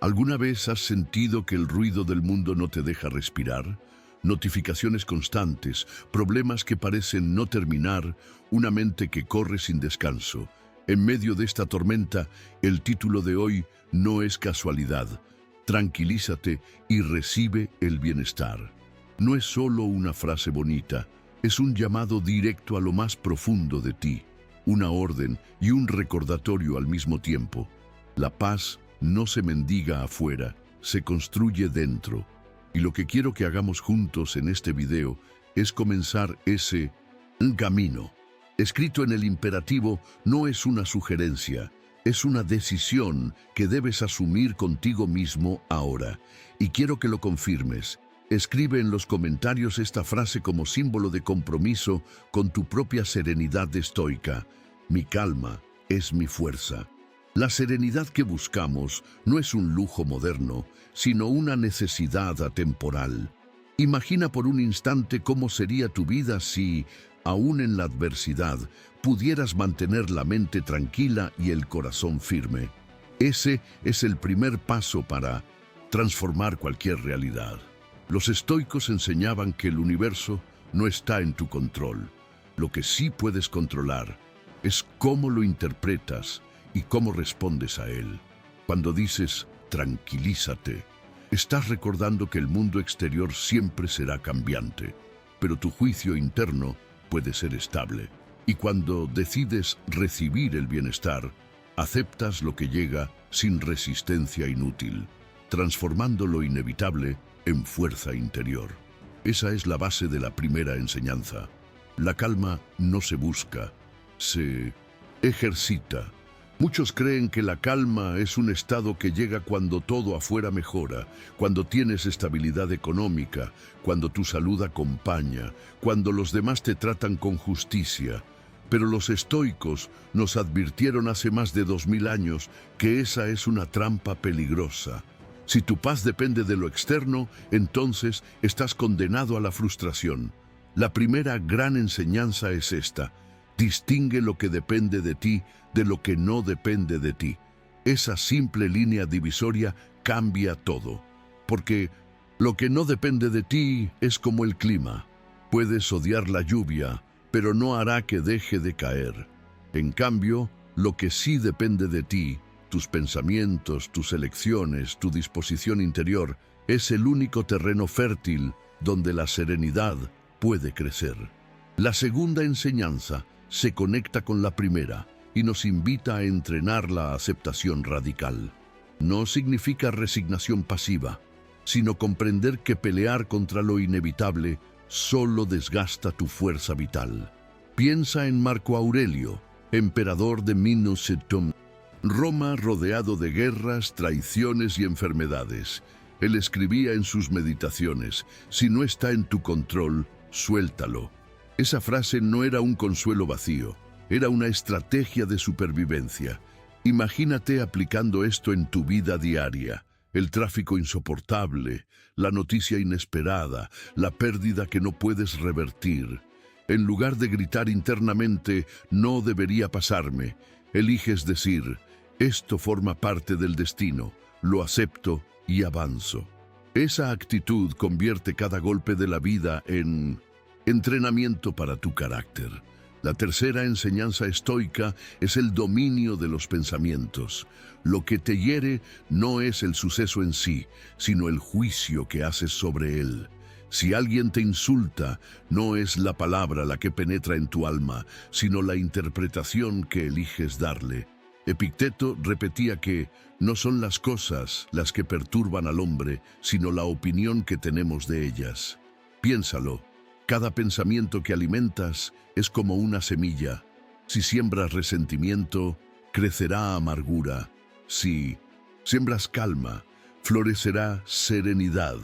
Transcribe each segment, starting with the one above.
¿Alguna vez has sentido que el ruido del mundo no te deja respirar? Notificaciones constantes, problemas que parecen no terminar, una mente que corre sin descanso. En medio de esta tormenta, el título de hoy no es casualidad. Tranquilízate y recibe el bienestar. No es solo una frase bonita, es un llamado directo a lo más profundo de ti, una orden y un recordatorio al mismo tiempo. La paz no se mendiga afuera, se construye dentro. Y lo que quiero que hagamos juntos en este video es comenzar ese camino. Escrito en el imperativo, no es una sugerencia, es una decisión que debes asumir contigo mismo ahora. Y quiero que lo confirmes. Escribe en los comentarios esta frase como símbolo de compromiso con tu propia serenidad estoica. Mi calma es mi fuerza. La serenidad que buscamos no es un lujo moderno, sino una necesidad atemporal. Imagina por un instante cómo sería tu vida si, aún en la adversidad, pudieras mantener la mente tranquila y el corazón firme. Ese es el primer paso para transformar cualquier realidad. Los estoicos enseñaban que el universo no está en tu control. Lo que sí puedes controlar es cómo lo interpretas y cómo respondes a él. Cuando dices tranquilízate, estás recordando que el mundo exterior siempre será cambiante, pero tu juicio interno puede ser estable. Y cuando decides recibir el bienestar, aceptas lo que llega sin resistencia inútil, transformando lo inevitable en fuerza interior. Esa es la base de la primera enseñanza. La calma no se busca, se ejercita. Muchos creen que la calma es un estado que llega cuando todo afuera mejora, cuando tienes estabilidad económica, cuando tu salud acompaña, cuando los demás te tratan con justicia. Pero los estoicos nos advirtieron hace más de 2000 años que esa es una trampa peligrosa. Si tu paz depende de lo externo, entonces estás condenado a la frustración. La primera gran enseñanza es esta: distingue lo que depende de ti de lo que no depende de ti. Esa simple línea divisoria cambia todo, porque lo que no depende de ti es como el clima. Puedes odiar la lluvia, pero no hará que deje de caer. En cambio, lo que sí depende de ti, tus pensamientos, tus elecciones, tu disposición interior, es el único terreno fértil donde la serenidad puede crecer. La segunda enseñanza se conecta con la primera y nos invita a entrenar la aceptación radical. No significa resignación pasiva, sino comprender que pelear contra lo inevitable solo desgasta tu fuerza vital. Piensa en Marco Aurelio, emperador de Minusetum, Roma rodeado de guerras, traiciones y enfermedades. Él escribía en sus meditaciones: si no está en tu control, suéltalo. Esa frase no era un consuelo vacío, era una estrategia de supervivencia. Imagínate aplicando esto en tu vida diaria. El tráfico insoportable, la noticia inesperada, la pérdida que no puedes revertir. En lugar de gritar internamente, no debería pasarme, eliges decir: esto forma parte del destino, lo acepto y avanzo. Esa actitud convierte cada golpe de la vida en entrenamiento para tu carácter. La tercera enseñanza estoica es el dominio de los pensamientos. Lo que te hiere no es el suceso en sí, sino el juicio que haces sobre él. Si alguien te insulta, no es la palabra la que penetra en tu alma, sino la interpretación que eliges darle. Epicteto repetía que no son las cosas las que perturban al hombre, sino la opinión que tenemos de ellas. Piénsalo. Cada pensamiento que alimentas es como una semilla. Si siembras resentimiento, crecerá amargura. Si siembras calma, florecerá serenidad.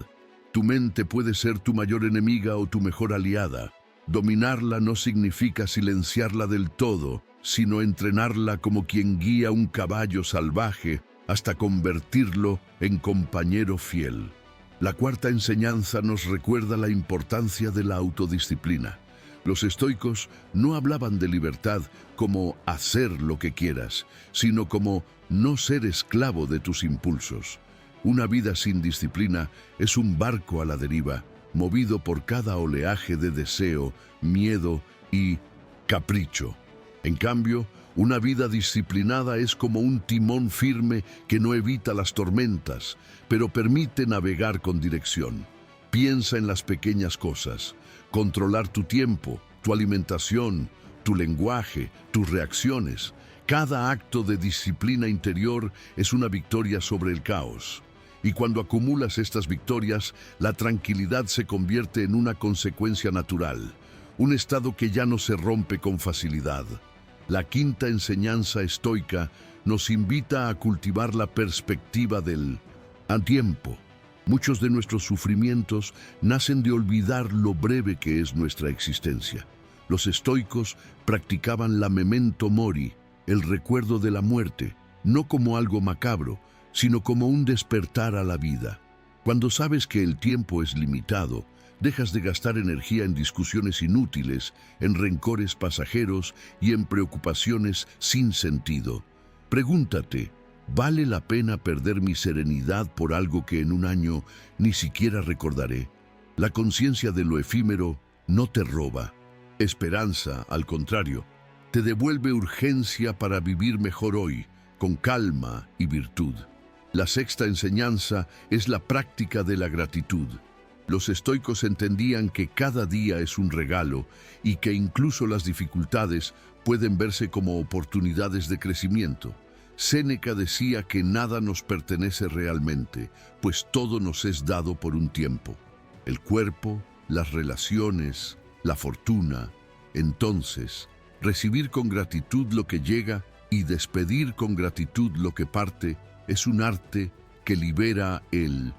Tu mente puede ser tu mayor enemiga o tu mejor aliada. Dominarla no significa silenciarla del todo, sino entrenarla como quien guía un caballo salvaje hasta convertirlo en compañero fiel. La cuarta enseñanza nos recuerda la importancia de la autodisciplina. Los estoicos no hablaban de libertad como hacer lo que quieras, sino como no ser esclavo de tus impulsos. Una vida sin disciplina es un barco a la deriva, movido por cada oleaje de deseo, miedo y capricho. En cambio, una vida disciplinada es como un timón firme que no evita las tormentas, pero permite navegar con dirección. Piensa en las pequeñas cosas, controlar tu tiempo, tu alimentación, tu lenguaje, tus reacciones. Cada acto de disciplina interior es una victoria sobre el caos. Y cuando acumulas estas victorias, la tranquilidad se convierte en una consecuencia natural, un estado que ya no se rompe con facilidad. La quinta enseñanza estoica nos invita a cultivar la perspectiva del a tiempo. Muchos de nuestros sufrimientos nacen de olvidar lo breve que es nuestra existencia. Los estoicos practicaban la memento mori, el recuerdo de la muerte, no como algo macabro, sino como un despertar a la vida. Cuando sabes que el tiempo es limitado, dejas de gastar energía en discusiones inútiles, en rencores pasajeros y en preocupaciones sin sentido. Pregúntate, ¿vale la pena perder mi serenidad por algo que en un año ni siquiera recordaré? La conciencia de lo efímero no te roba. Esperanza, al contrario, te devuelve urgencia para vivir mejor hoy, con calma y virtud. La sexta enseñanza es la práctica de la gratitud. Los estoicos entendían que cada día es un regalo y que incluso las dificultades pueden verse como oportunidades de crecimiento. Séneca decía que nada nos pertenece realmente, pues todo nos es dado por un tiempo. El cuerpo, las relaciones, la fortuna. Entonces, recibir con gratitud lo que llega y despedir con gratitud lo que parte es un arte que libera el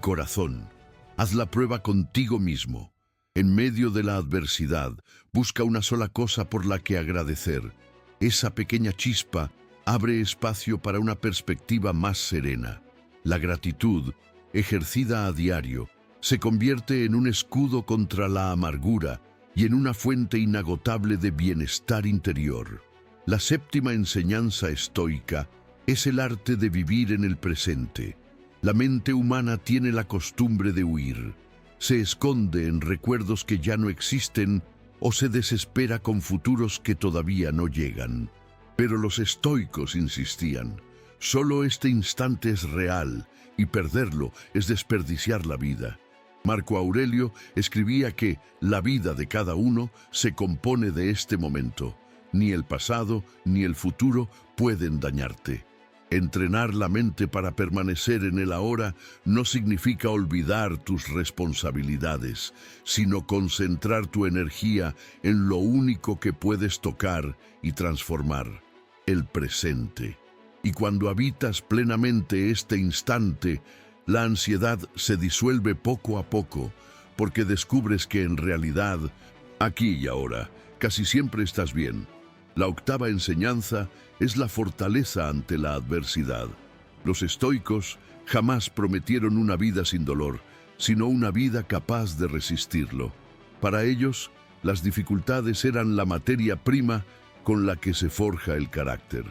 corazón. Haz la prueba contigo mismo. En medio de la adversidad, busca una sola cosa por la que agradecer. Esa pequeña chispa abre espacio para una perspectiva más serena. La gratitud, ejercida a diario, se convierte en un escudo contra la amargura y en una fuente inagotable de bienestar interior. La séptima enseñanza estoica es el arte de vivir en el presente. La mente humana tiene la costumbre de huir. Se esconde en recuerdos que ya no existen o se desespera con futuros que todavía no llegan. Pero los estoicos insistían, solo este instante es real y perderlo es desperdiciar la vida. Marco Aurelio escribía que la vida de cada uno se compone de este momento. Ni el pasado ni el futuro pueden dañarte. Entrenar la mente para permanecer en el ahora no significa olvidar tus responsabilidades, sino concentrar tu energía en lo único que puedes tocar y transformar, el presente. Y cuando habitas plenamente este instante, la ansiedad se disuelve poco a poco, porque descubres que en realidad, aquí y ahora, casi siempre estás bien. La octava enseñanza es la fortaleza ante la adversidad. Los estoicos jamás prometieron una vida sin dolor, sino una vida capaz de resistirlo. Para ellos, las dificultades eran la materia prima con la que se forja el carácter.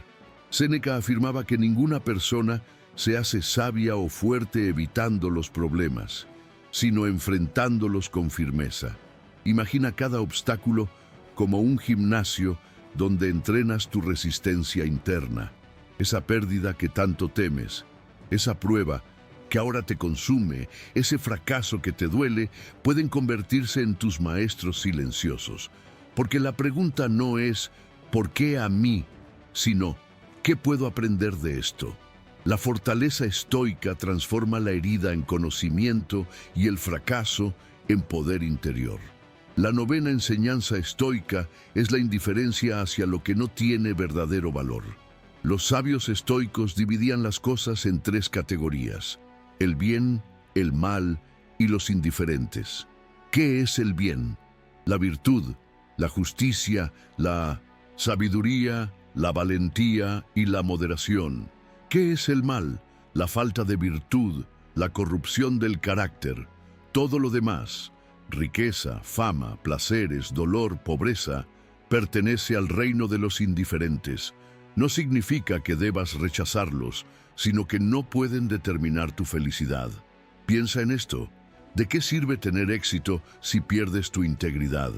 Séneca afirmaba que ninguna persona se hace sabia o fuerte evitando los problemas, sino enfrentándolos con firmeza. Imagina cada obstáculo como un gimnasio donde entrenas tu resistencia interna, esa pérdida que tanto temes, esa prueba que ahora te consume, ese fracaso que te duele, pueden convertirse en tus maestros silenciosos. Porque la pregunta no es ¿por qué a mí?, sino ¿qué puedo aprender de esto? La fortaleza estoica transforma la herida en conocimiento y el fracaso en poder interior. La novena enseñanza estoica es la indiferencia hacia lo que no tiene verdadero valor. Los sabios estoicos dividían las cosas en tres categorías: el bien, el mal y los indiferentes. ¿Qué es el bien? La virtud, la justicia, la sabiduría, la valentía y la moderación. ¿Qué es el mal? La falta de virtud, la corrupción del carácter. Todo lo demás, riqueza, fama, placeres, dolor, pobreza, pertenece al reino de los indiferentes. No significa que debas rechazarlos, sino que no pueden determinar tu felicidad. Piensa en esto. ¿De qué sirve tener éxito si pierdes tu integridad?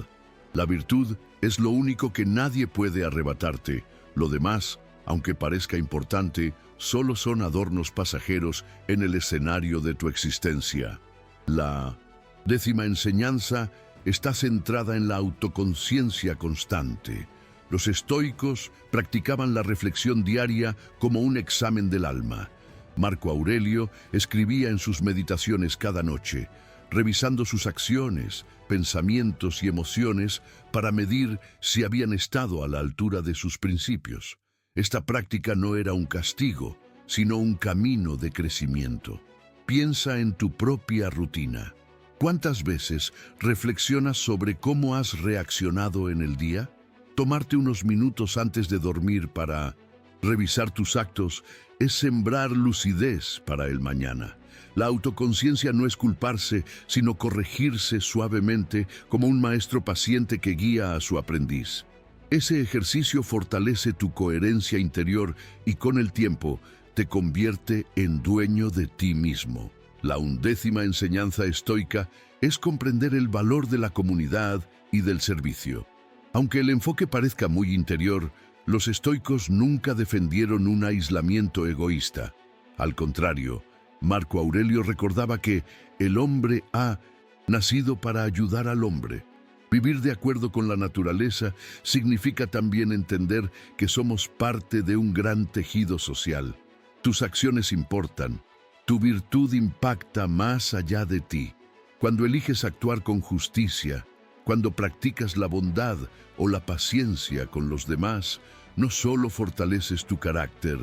La virtud es lo único que nadie puede arrebatarte. Lo demás, aunque parezca importante, solo son adornos pasajeros en el escenario de tu existencia. La 10ª enseñanza está centrada en la autoconciencia constante. Los estoicos practicaban la reflexión diaria como un examen del alma. Marco Aurelio escribía en sus meditaciones cada noche, revisando sus acciones, pensamientos y emociones para medir si habían estado a la altura de sus principios. Esta práctica no era un castigo, sino un camino de crecimiento. Piensa en tu propia rutina. ¿Cuántas veces reflexionas sobre cómo has reaccionado en el día? Tomarte unos minutos antes de dormir para revisar tus actos es sembrar lucidez para el mañana. La autoconciencia no es culparse, sino corregirse suavemente como un maestro paciente que guía a su aprendiz. Ese ejercicio fortalece tu coherencia interior y con el tiempo te convierte en dueño de ti mismo. La 11ª enseñanza estoica es comprender el valor de la comunidad y del servicio. Aunque el enfoque parezca muy interior, los estoicos nunca defendieron un aislamiento egoísta. Al contrario, Marco Aurelio recordaba que el hombre ha nacido para ayudar al hombre. Vivir de acuerdo con la naturaleza significa también entender que somos parte de un gran tejido social. Tus acciones importan. Tu virtud impacta más allá de ti. Cuando eliges actuar con justicia, cuando practicas la bondad o la paciencia con los demás, no solo fortaleces tu carácter,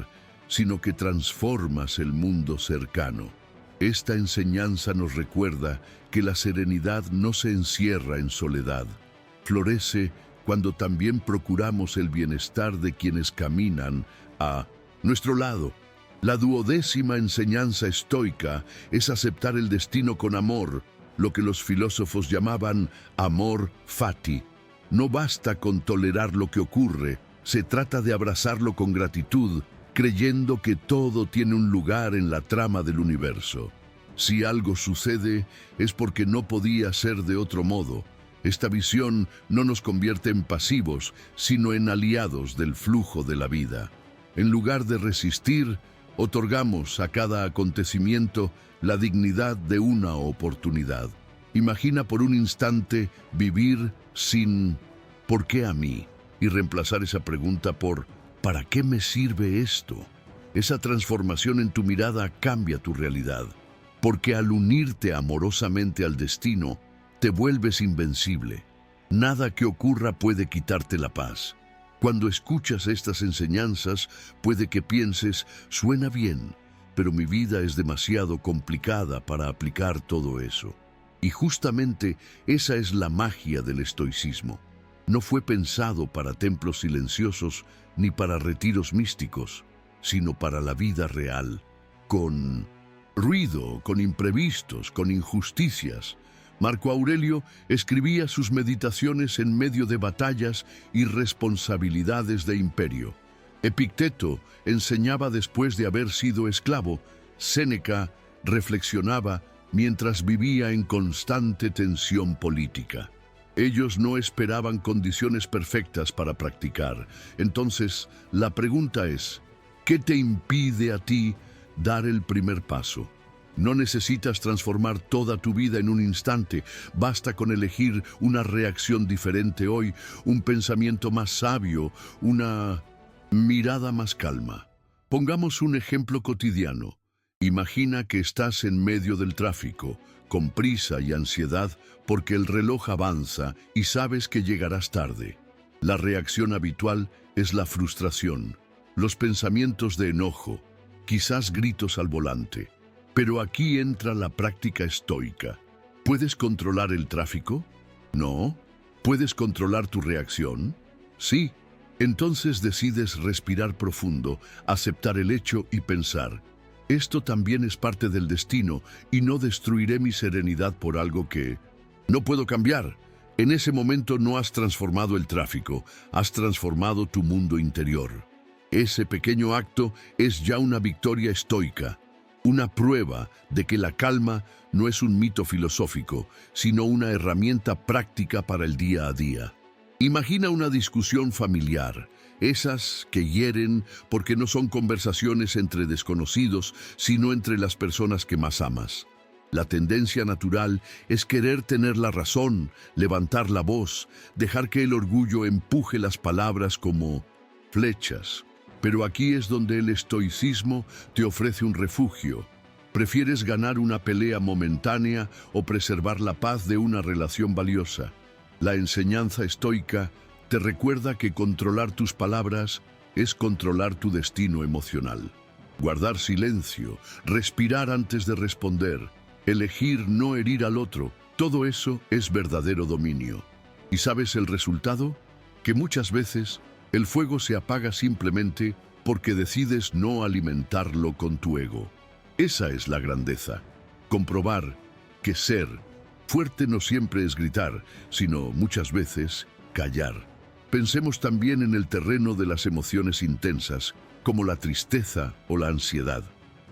sino que transformas el mundo cercano. Esta enseñanza nos recuerda que la serenidad no se encierra en soledad. Florece cuando también procuramos el bienestar de quienes caminan a nuestro lado. La 12ª enseñanza estoica es aceptar el destino con amor, lo que los filósofos llamaban amor fati. No basta con tolerar lo que ocurre, se trata de abrazarlo con gratitud, creyendo que todo tiene un lugar en la trama del universo. Si algo sucede, es porque no podía ser de otro modo. Esta visión no nos convierte en pasivos, sino en aliados del flujo de la vida. En lugar de resistir, otorgamos a cada acontecimiento la dignidad de una oportunidad. Imagina por un instante vivir sin ¿por qué a mí? Y reemplazar esa pregunta por ¿para qué me sirve esto? Esa transformación en tu mirada cambia tu realidad, porque al unirte amorosamente al destino, te vuelves invencible. Nada que ocurra puede quitarte la paz. Cuando escuchas estas enseñanzas, puede que pienses, suena bien, pero mi vida es demasiado complicada para aplicar todo eso. Y justamente esa es la magia del estoicismo. No fue pensado para templos silenciosos ni para retiros místicos, sino para la vida real, con ruido, con imprevistos, con injusticias. Marco Aurelio escribía sus meditaciones en medio de batallas y responsabilidades de imperio. Epicteto enseñaba después de haber sido esclavo. Séneca reflexionaba mientras vivía en constante tensión política. Ellos no esperaban condiciones perfectas para practicar. Entonces, la pregunta es, ¿qué te impide a ti dar el primer paso? No necesitas transformar toda tu vida en un instante. Basta con elegir una reacción diferente hoy, un pensamiento más sabio, una mirada más calma. Pongamos un ejemplo cotidiano. Imagina que estás en medio del tráfico, con prisa y ansiedad porque el reloj avanza y sabes que llegarás tarde. La reacción habitual es la frustración, los pensamientos de enojo, quizás gritos al volante. Pero aquí entra la práctica estoica. ¿Puedes controlar el tráfico? No. ¿Puedes controlar tu reacción? Sí. Entonces decides respirar profundo, aceptar el hecho y pensar, esto también es parte del destino y no destruiré mi serenidad por algo que no puedo cambiar. En ese momento no has transformado el tráfico, has transformado tu mundo interior. Ese pequeño acto es ya una victoria estoica, una prueba de que la calma no es un mito filosófico, sino una herramienta práctica para el día a día. Imagina una discusión familiar, esas que hieren porque no son conversaciones entre desconocidos, sino entre las personas que más amas. La tendencia natural es querer tener la razón, levantar la voz, dejar que el orgullo empuje las palabras como flechas. Pero aquí es donde el estoicismo te ofrece un refugio. ¿Prefieres ganar una pelea momentánea o preservar la paz de una relación valiosa? La enseñanza estoica te recuerda que controlar tus palabras es controlar tu destino emocional. Guardar silencio, respirar antes de responder, elegir no herir al otro, todo eso es verdadero dominio. ¿Y sabes el resultado? Que muchas veces el fuego se apaga simplemente porque decides no alimentarlo con tu ego. Esa es la grandeza. Comprobar que ser fuerte no siempre es gritar, sino muchas veces callar. Pensemos también en el terreno de las emociones intensas, como la tristeza o la ansiedad.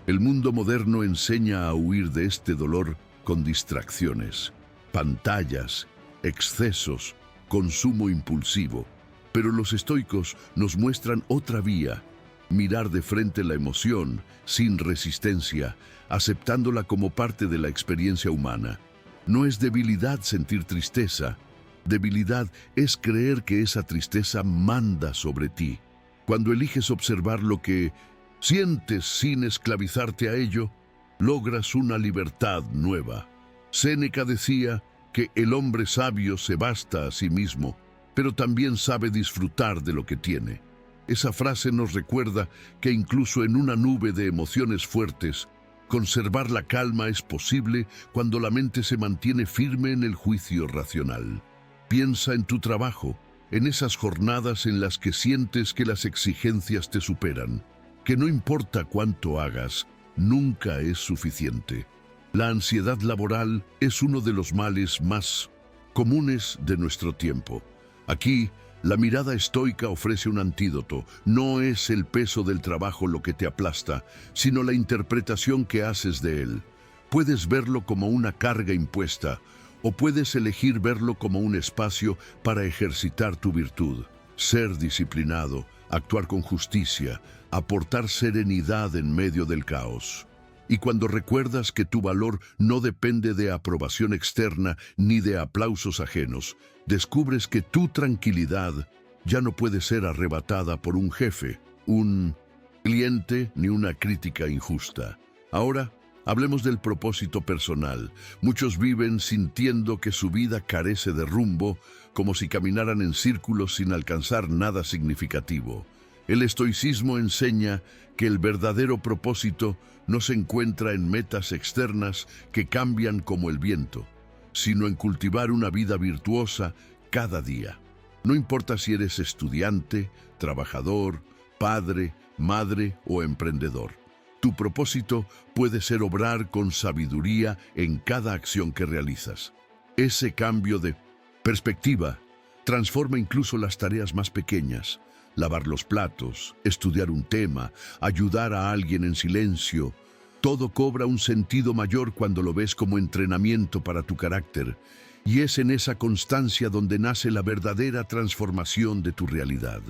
El mundo moderno enseña a huir de este dolor con distracciones, pantallas, excesos, consumo impulsivo. Pero los estoicos nos muestran otra vía: mirar de frente la emoción, sin resistencia, aceptándola como parte de la experiencia humana. No es debilidad sentir tristeza. Debilidad es creer que esa tristeza manda sobre ti. Cuando eliges observar lo que sientes sin esclavizarte a ello, logras una libertad nueva. Séneca decía que el hombre sabio se basta a sí mismo, pero también sabe disfrutar de lo que tiene. Esa frase nos recuerda que incluso en una nube de emociones fuertes, conservar la calma es posible cuando la mente se mantiene firme en el juicio racional. Piensa en tu trabajo, en esas jornadas en las que sientes que las exigencias te superan, que no importa cuánto hagas, nunca es suficiente. La ansiedad laboral es uno de los males más comunes de nuestro tiempo. Aquí, la mirada estoica ofrece un antídoto. No es el peso del trabajo lo que te aplasta, sino la interpretación que haces de él. Puedes verlo como una carga impuesta, o puedes elegir verlo como un espacio para ejercitar tu virtud. Ser disciplinado, actuar con justicia, aportar serenidad en medio del caos. Y cuando recuerdas que tu valor no depende de aprobación externa ni de aplausos ajenos, descubres que tu tranquilidad ya no puede ser arrebatada por un jefe, un cliente ni una crítica injusta. Ahora, hablemos del propósito personal. Muchos viven sintiendo que su vida carece de rumbo, como si caminaran en círculos sin alcanzar nada significativo. El estoicismo enseña que el verdadero propósito no se encuentra en metas externas que cambian como el viento, sino en cultivar una vida virtuosa cada día. No importa si eres estudiante, trabajador, padre, madre o emprendedor. Tu propósito puede ser obrar con sabiduría en cada acción que realizas. Ese cambio de perspectiva transforma incluso las tareas más pequeñas. Lavar los platos, estudiar un tema, ayudar a alguien en silencio. Todo cobra un sentido mayor cuando lo ves como entrenamiento para tu carácter. Y es en esa constancia donde nace la verdadera transformación de tu realidad.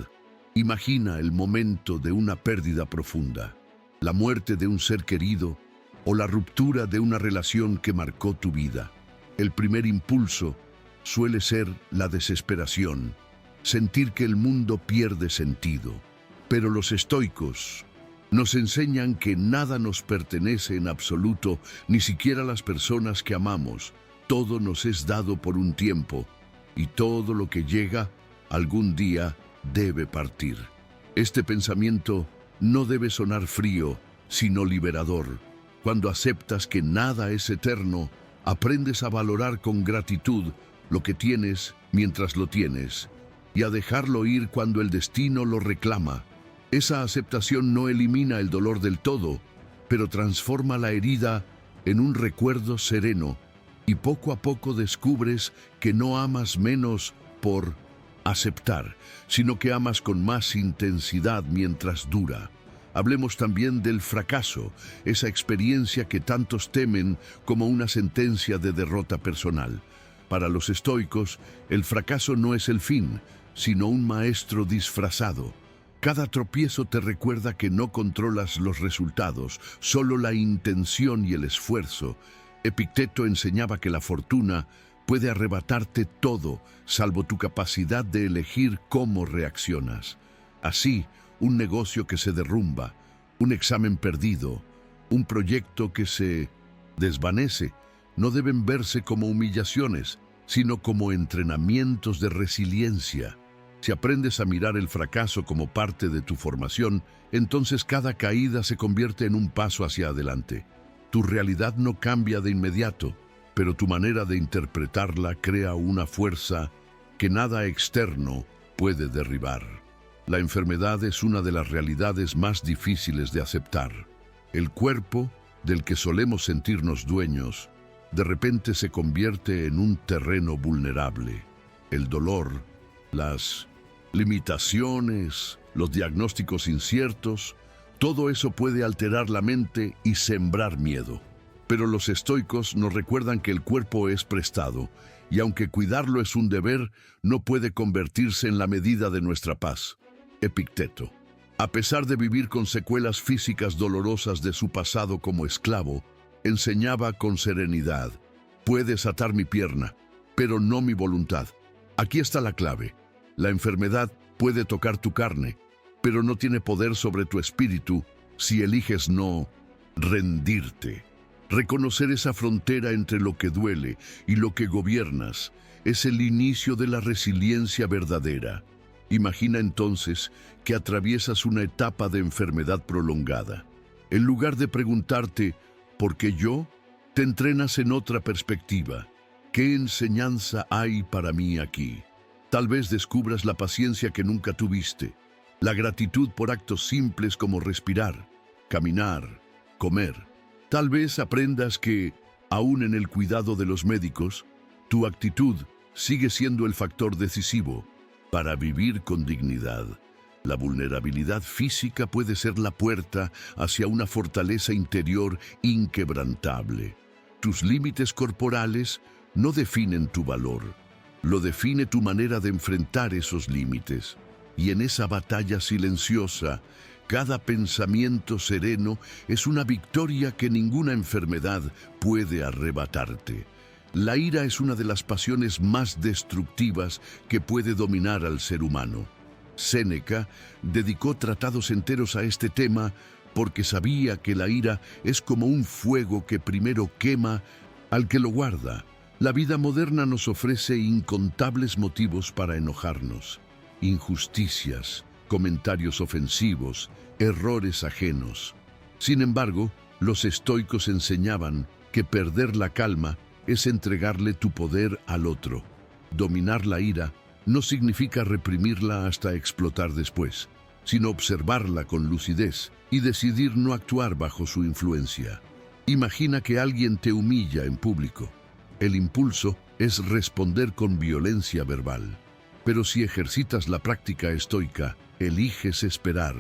Imagina el momento de una pérdida profunda, la muerte de un ser querido o la ruptura de una relación que marcó tu vida. El primer impulso suele ser la desesperación, sentir que el mundo pierde sentido. Pero los estoicos nos enseñan que nada nos pertenece en absoluto, ni siquiera las personas que amamos. Todo nos es dado por un tiempo, y todo lo que llega, algún día debe partir. Este pensamiento no debe sonar frío, sino liberador. Cuando aceptas que nada es eterno, aprendes a valorar con gratitud lo que tienes mientras lo tienes, y a dejarlo ir cuando el destino lo reclama. Esa aceptación no elimina el dolor del todo, pero transforma la herida en un recuerdo sereno, y poco a poco descubres que no amas menos por aceptar, sino que amas con más intensidad mientras dura. Hablemos también del fracaso, esa experiencia que tantos temen como una sentencia de derrota personal. Para los estoicos, el fracaso no es el fin, sino un maestro disfrazado. Cada tropiezo te recuerda que no controlas los resultados, solo la intención y el esfuerzo. Epicteto enseñaba que la fortuna puede arrebatarte todo, salvo tu capacidad de elegir cómo reaccionas. Así, un negocio que se derrumba, un examen perdido, un proyecto que se desvanece, no deben verse como humillaciones, sino como entrenamientos de resiliencia. Si aprendes a mirar el fracaso como parte de tu formación, entonces cada caída se convierte en un paso hacia adelante. Tu realidad no cambia de inmediato, pero tu manera de interpretarla crea una fuerza que nada externo puede derribar. La enfermedad es una de las realidades más difíciles de aceptar. El cuerpo, del que solemos sentirnos dueños, de repente se convierte en un terreno vulnerable. El dolor, las limitaciones, los diagnósticos inciertos, todo eso puede alterar la mente y sembrar miedo. Pero los estoicos nos recuerdan que el cuerpo es prestado, y aunque cuidarlo es un deber, no puede convertirse en la medida de nuestra paz. Epicteto. A pesar de vivir con secuelas físicas dolorosas de su pasado como esclavo, enseñaba con serenidad: puedes atar mi pierna, pero no mi voluntad. Aquí está la clave. La enfermedad puede tocar tu carne, pero no tiene poder sobre tu espíritu si eliges no rendirte. Reconocer esa frontera entre lo que duele y lo que gobiernas es el inicio de la resiliencia verdadera. Imagina entonces que atraviesas una etapa de enfermedad prolongada. En lugar de preguntarte ¿por qué yo?, te entrenas en otra perspectiva. ¿Qué enseñanza hay para mí aquí? Tal vez descubras la paciencia que nunca tuviste, la gratitud por actos simples como respirar, caminar, comer. Tal vez aprendas que, aún en el cuidado de los médicos, tu actitud sigue siendo el factor decisivo para vivir con dignidad. La vulnerabilidad física puede ser la puerta hacia una fortaleza interior inquebrantable. Tus límites corporales no definen tu valor, lo define tu manera de enfrentar esos límites. Y en esa batalla silenciosa, cada pensamiento sereno es una victoria que ninguna enfermedad puede arrebatarte. La ira es una de las pasiones más destructivas que puede dominar al ser humano. Séneca dedicó tratados enteros a este tema porque sabía que la ira es como un fuego que primero quema al que lo guarda. La vida moderna nos ofrece incontables motivos para enojarnos: injusticias, comentarios ofensivos, errores ajenos. Sin embargo, los estoicos enseñaban que perder la calma es entregarle tu poder al otro. Dominar la ira no significa reprimirla hasta explotar después, sino observarla con lucidez y decidir no actuar bajo su influencia. Imagina que alguien te humilla en público. El impulso es responder con violencia verbal. Pero si ejercitas la práctica estoica, eliges esperar,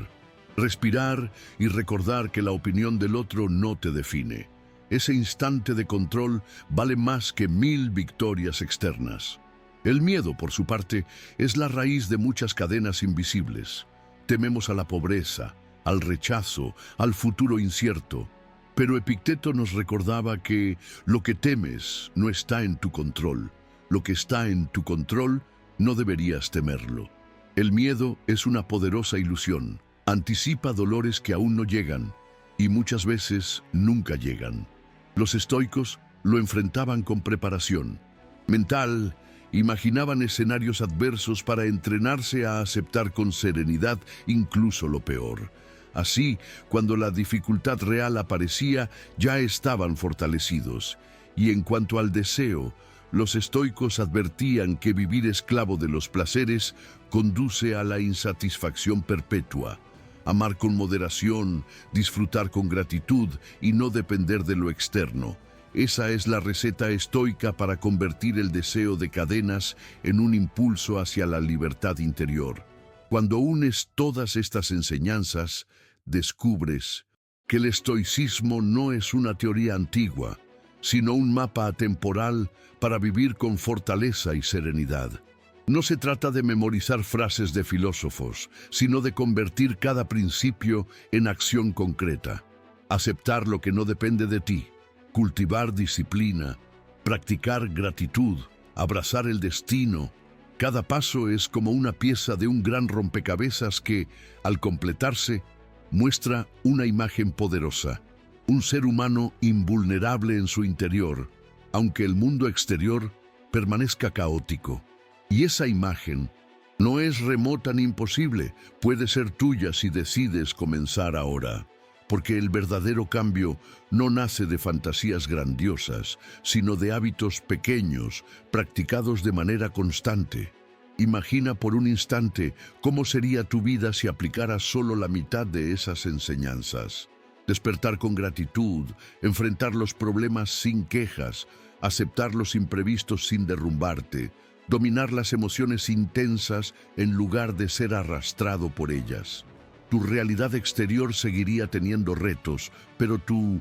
respirar y recordar que la opinión del otro no te define. Ese instante de control vale más que 1000 victorias externas. El miedo, por su parte, es la raíz de muchas cadenas invisibles. Tememos a la pobreza, al rechazo, al futuro incierto. Pero Epicteto nos recordaba que lo que temes no está en tu control. Lo que está en tu control no deberías temerlo. El miedo es una poderosa ilusión. Anticipa dolores que aún no llegan y muchas veces nunca llegan. Los estoicos lo enfrentaban con preparación mental. Imaginaban escenarios adversos para entrenarse a aceptar con serenidad incluso lo peor. Así, cuando la dificultad real aparecía, ya estaban fortalecidos. Y en cuanto al deseo, los estoicos advertían que vivir esclavo de los placeres conduce a la insatisfacción perpetua. Amar con moderación, disfrutar con gratitud y no depender de lo externo. Esa es la receta estoica para convertir el deseo de cadenas en un impulso hacia la libertad interior. Cuando unes todas estas enseñanzas, descubres que el estoicismo no es una teoría antigua, sino un mapa atemporal para vivir con fortaleza y serenidad. No se trata de memorizar frases de filósofos, sino de convertir cada principio en acción concreta. Aceptar lo que no depende de ti, cultivar disciplina, practicar gratitud, abrazar el destino. Cada paso es como una pieza de un gran rompecabezas que, al completarse, muestra una imagen poderosa, un ser humano invulnerable en su interior, aunque el mundo exterior permanezca caótico. Y esa imagen no es remota ni imposible, puede ser tuya si decides comenzar ahora. Porque el verdadero cambio no nace de fantasías grandiosas, sino de hábitos pequeños, practicados de manera constante. Imagina por un instante cómo sería tu vida si aplicaras solo la mitad de esas enseñanzas. Despertar con gratitud, enfrentar los problemas sin quejas, aceptar los imprevistos sin derrumbarte, dominar las emociones intensas en lugar de ser arrastrado por ellas. Tu realidad exterior seguiría teniendo retos, pero tu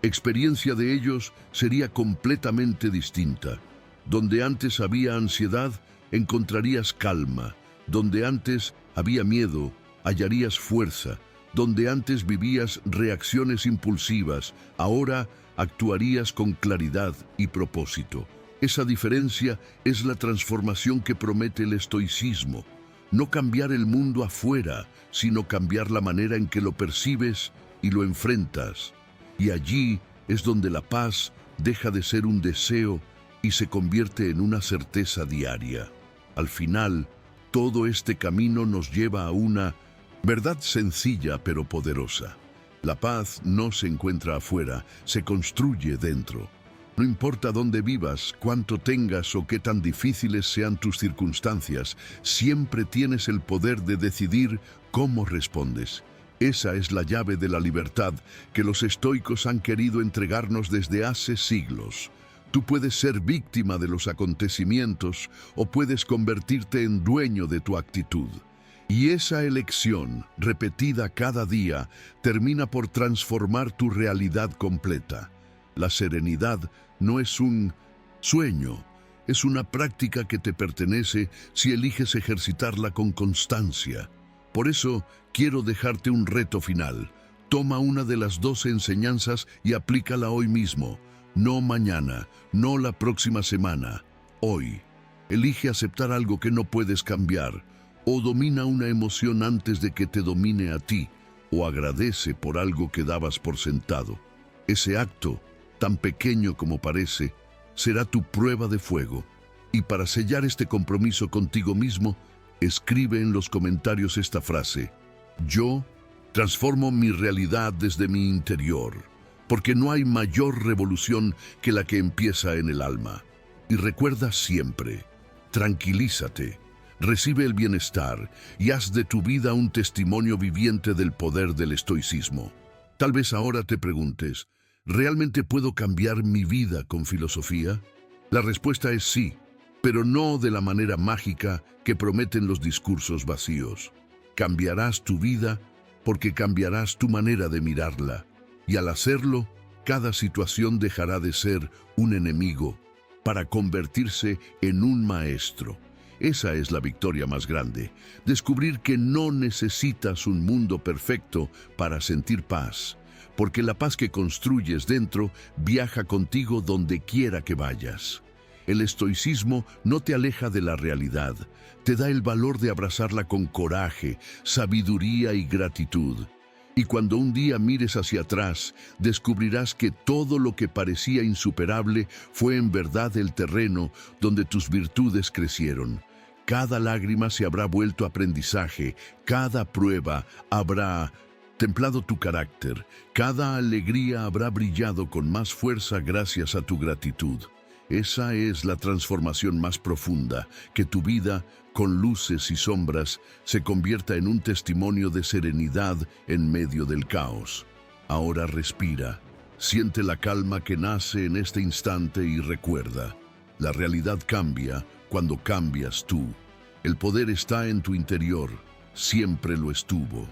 experiencia de ellos sería completamente distinta. Donde antes había ansiedad, encontrarías calma. Donde antes había miedo, hallarías fuerza. Donde antes vivías reacciones impulsivas, ahora actuarías con claridad y propósito. Esa diferencia es la transformación que promete el estoicismo. No cambiar el mundo afuera, sino cambiar la manera en que lo percibes y lo enfrentas. Y allí es donde la paz deja de ser un deseo y se convierte en una certeza diaria. Al final, todo este camino nos lleva a una verdad sencilla pero poderosa. La paz no se encuentra afuera, se construye dentro. No importa dónde vivas, cuánto tengas o qué tan difíciles sean tus circunstancias, siempre tienes el poder de decidir cómo respondes. Esa es la llave de la libertad que los estoicos han querido entregarnos desde hace siglos. Tú puedes ser víctima de los acontecimientos o puedes convertirte en dueño de tu actitud. Y esa elección, repetida cada día, termina por transformar tu realidad completa. La serenidad no es un sueño, es una práctica que te pertenece si eliges ejercitarla con constancia. Por eso, quiero dejarte un reto final. Toma una de las 12 enseñanzas y aplícala hoy mismo. No mañana, no la próxima semana, hoy. Elige aceptar algo que no puedes cambiar, o domina una emoción antes de que te domine a ti, o agradece por algo que dabas por sentado. Ese acto, tan pequeño como parece, será tu prueba de fuego. Y para sellar este compromiso contigo mismo, escribe en los comentarios esta frase: yo transformo mi realidad desde mi interior, porque no hay mayor revolución que la que empieza en el alma. Y recuerda siempre, tranquilízate, recibe el bienestar y haz de tu vida un testimonio viviente del poder del estoicismo. Tal vez ahora te preguntes, ¿realmente puedo cambiar mi vida con filosofía? La respuesta es sí, pero no de la manera mágica que prometen los discursos vacíos. Cambiarás tu vida porque cambiarás tu manera de mirarla, y al hacerlo, cada situación dejará de ser un enemigo para convertirse en un maestro. Esa es la victoria más grande, descubrir que no necesitas un mundo perfecto para sentir paz, porque la paz que construyes dentro viaja contigo donde quiera que vayas. El estoicismo no te aleja de la realidad, te da el valor de abrazarla con coraje, sabiduría y gratitud. Y cuando un día mires hacia atrás, descubrirás que todo lo que parecía insuperable fue en verdad el terreno donde tus virtudes crecieron. Cada lágrima se habrá vuelto aprendizaje, cada prueba habrá templado tu carácter, cada alegría habrá brillado con más fuerza gracias a tu gratitud. Esa es la transformación más profunda, que tu vida, con luces y sombras, se convierta en un testimonio de serenidad en medio del caos. Ahora respira, Siente la calma que nace en este instante y recuerda, la realidad cambia cuando cambias tú. El poder está en tu interior, siempre lo estuvo.